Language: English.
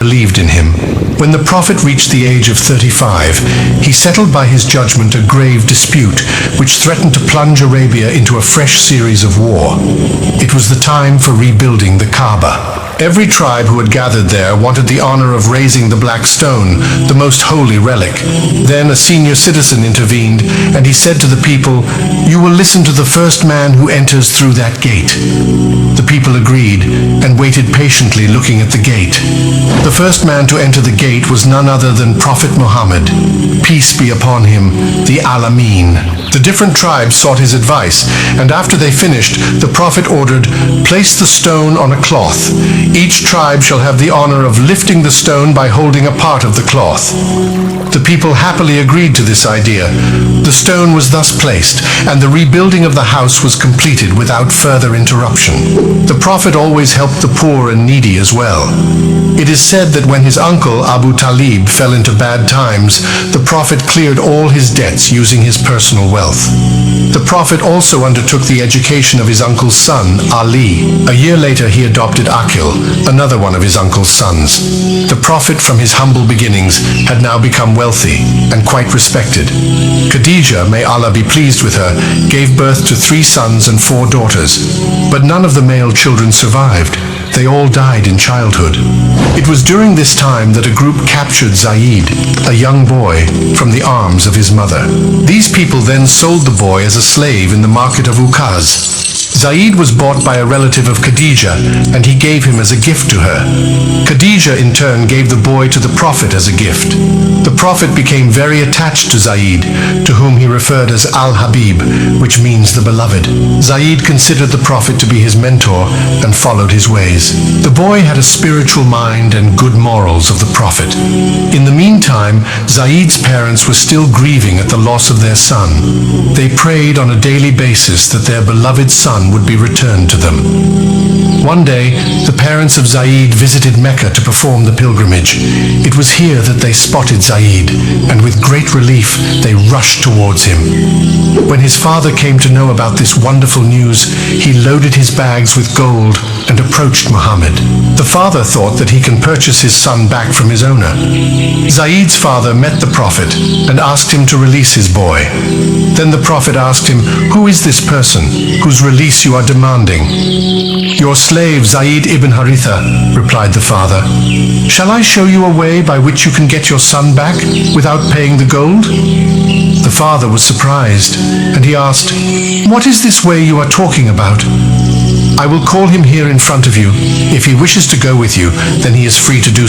believed in him. When the Prophet reached the age of 35, he settled by his judgment a grave dispute which threatened to plunge Arabia into a fresh series of war. It was the time for rebuilding the Kaaba. Every tribe who had gathered there wanted the honor of raising the black stone, the most holy relic. Then a senior citizen intervened, and he said to the people, "You will listen to the first man who enters through that gate." The people agreed and waited patiently looking at the gate. The first man to enter the gate was none other than Prophet Muhammad, peace be upon him, the Alameen. The different tribes sought his advice, and after they finished, the Prophet ordered, "Place the stone on a cloth. Each tribe shall have the honor of lifting the stone by holding a part of the cloth." The people happily agreed to this idea. The stone was thus placed, and the rebuilding of the house was completed without further interruption. The Prophet always helped the poor and needy as well. It is said that when his uncle Abu Talib fell into bad times, the Prophet cleared all his debts using his personal wealth. The Prophet also undertook the education of his uncle's son, Ali. A year later he adopted Akil, another one of his uncle's sons. The Prophet, from his humble beginnings, had now become wealthy and quite respected. Khadija, may Allah be pleased with her, gave birth to 3 sons and 4 daughters, but none of the male children survived. They all died in childhood. It was during this time that a group captured Zaid, a young boy, from the arms of his mother. These people then sold the boy as a slave in the market of Ukaz. Zaid was bought by a relative of Khadija, and he gave him as a gift to her. Khadija in turn gave the boy to the Prophet as a gift. The Prophet became very attached to Zaid, to whom he referred as Al-Habib, which means the beloved. Zaid considered the Prophet to be his mentor and followed his ways. The boy had a spiritual mind and good morals of the Prophet. In the meantime, Zaid's parents were still grieving at the loss of their son. They prayed on a daily basis that their beloved son would be returned to them. One day, the parents of Zaid visited Mecca to perform the pilgrimage. It was here that they spotted Zaid, and with great relief, they rushed towards him. When his father came to know about this wonderful news, he loaded his bags with gold and approached Muhammad. The father thought that he can purchase his son back from his owner. Zaid's father met the Prophet and asked him to release his boy. Then the Prophet asked him, "Who is this person whose release you are demanding?" "Your slave Zaid ibn Haritha," replied the father. "Shall I show you a way by which you can get your son back without paying the gold?" The father was surprised, and he asked, "What is this way you are talking about?" "I will call him here in front of you. If he wishes to go with you, then he is free to do so."